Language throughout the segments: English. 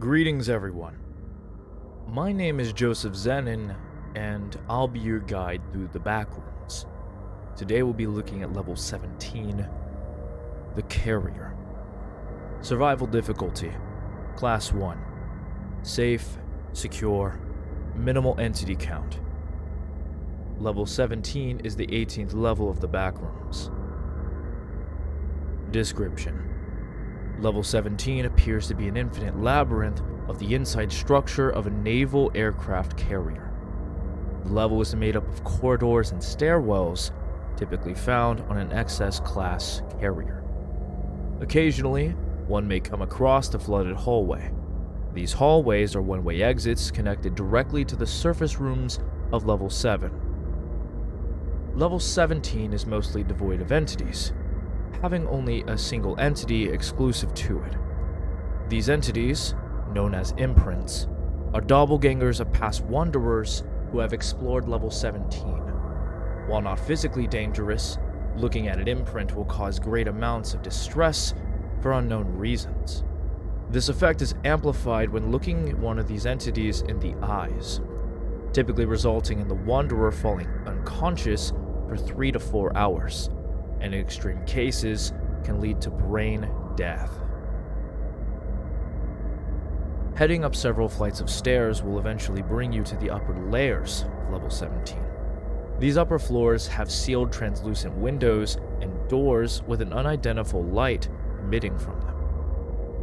Greetings, everyone. My name is Joseph Zenin, and I'll be your guide through the Backrooms. Today we'll be looking at level 17, the Carrier. Survival difficulty, Class 1. Safe, secure, minimal entity count. Level 17 is the 18th level of the Backrooms. Description: Level 17 appears to be an infinite labyrinth of the inside structure of a naval aircraft carrier. The level is made up of corridors and stairwells, typically found on an XS-class carrier. Occasionally, one may come across the flooded hallway. These hallways are one-way exits connected directly to the surface rooms of Level 7. Level 17 is mostly devoid of entities, having only a single entity exclusive to it. These entities, known as Imprints, are doppelgangers of past wanderers who have explored Level 17. While not physically dangerous, looking at an imprint will cause great amounts of distress for unknown reasons. This effect is amplified when looking at one of these entities in the eyes, typically resulting in the wanderer falling unconscious for 3 to 4 hours, and in extreme cases can lead to brain death. Heading up several flights of stairs will eventually bring you to the upper layers of Level 17. These upper floors have sealed translucent windows and doors with an unidentifiable light emitting from them.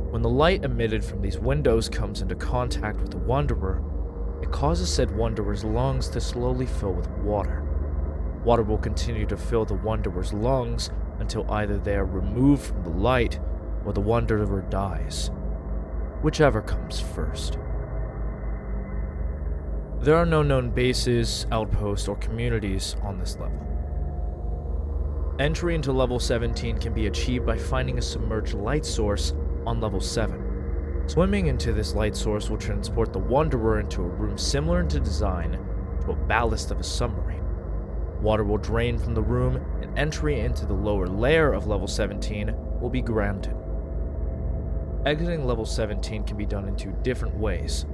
When the light emitted from these windows comes into contact with the wanderer, it causes said wanderer's lungs to slowly fill with water. Water will continue to fill the wanderer's lungs until either they are removed from the light or the wanderer dies, whichever comes first. There are no known bases, outposts, or communities on this level. Entry into Level 17 can be achieved by finding a submerged light source on Level 7. Swimming into this light source will transport the wanderer into a room similar in design to a ballast of a submarine. Water will drain from the room, and entry into the lower layer of Level 17 will be granted. Exiting Level 17 can be done in 2 different ways.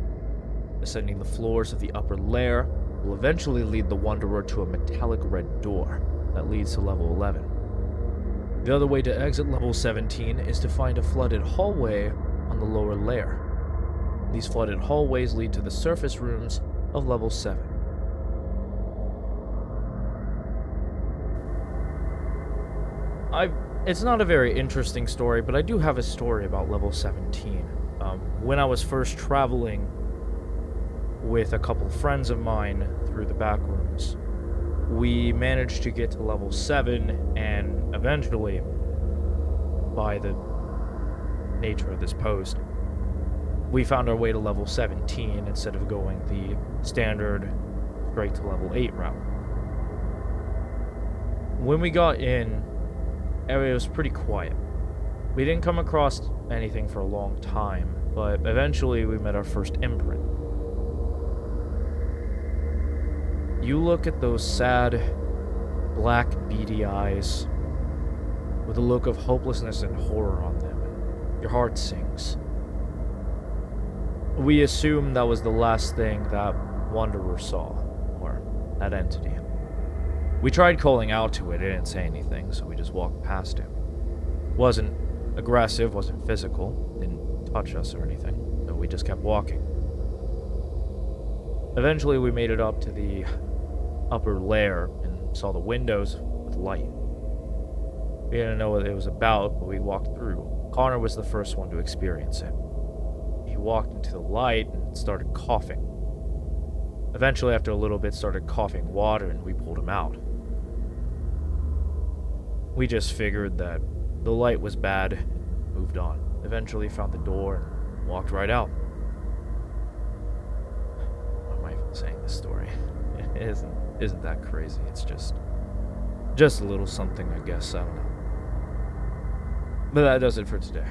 Ascending the floors of the upper layer will eventually lead the wanderer to a metallic red door that leads to Level 11. The other way to exit Level 17 is to find a flooded hallway on the lower layer. These flooded hallways lead to the surface rooms of Level 7. It's not a very interesting story, but I do have a story about Level 17. When I was first traveling with a couple friends of mine through the Backrooms, we managed to get to Level 7, and eventually, by the nature of this post, we found our way to Level 17 instead of going the standard straight to Level 8 route. When we got in, area was pretty quiet. We didn't come across anything for a long time, but eventually we met our first imprint. You look at those sad, black, beady eyes with a look of hopelessness and horror on them, and your heart sinks. We assume that was the last thing that wanderer saw, or that entity. We tried calling out to it, it didn't say anything, so we just walked past him. Wasn't aggressive, wasn't physical, didn't touch us or anything, so we just kept walking. Eventually we made it up to the upper layer and saw the windows with light. We didn't know what it was about, but we walked through. Connor was the first one to experience it. He walked into the light and started coughing. Eventually, after a little bit, started coughing water, and we pulled him out. We just figured that the light was bad and moved on. Eventually found the door and walked right out. Why am I even saying this story? It isn't that crazy. It's just a little something, I guess. I don't know. But that does it for today.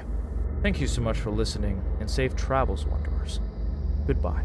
Thank you so much for listening, and safe travels, Wanderers. Goodbye.